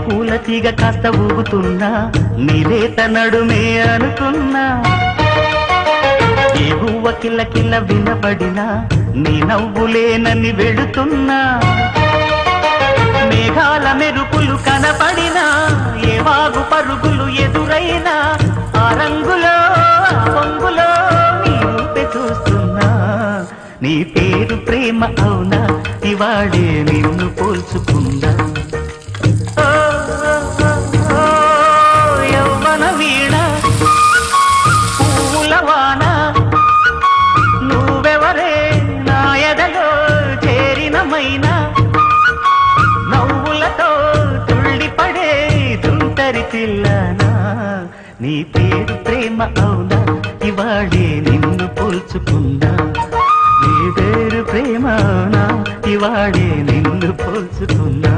పూల తీగ కాస్త ఊగుతున్నా నీలేత నడుమే అనుకున్నా ఏ గువ్వ కిల్ల కిల్ల వినబడినా నీ నవ్వులేనని వెళుతున్నా మేఘాల మెరుపులు కనపడినా ఏ వాగు పరుగులు ఎదురైనా ఆ రంగులో ఆ పొంగులో నీ రూపే చూస్తున్నా నీ పేరు ప్రేమ అవునా ఇవాళే నిన్ను పోల్చుకుందా యవ్వన వీణ పూల వాన నువ్వెవరే నా ఎదలో చేరినమైనా నవ్వులతో తుళ్ళిపడే తుంటరి పిల్లనా నీ పేరు ప్రేమ అవునా ఇవాళే నిన్ను పోల్చుకుందా నీ పేరు ప్రేమ అవునా ఇవాళే నిన్ను పోల్చుకుందా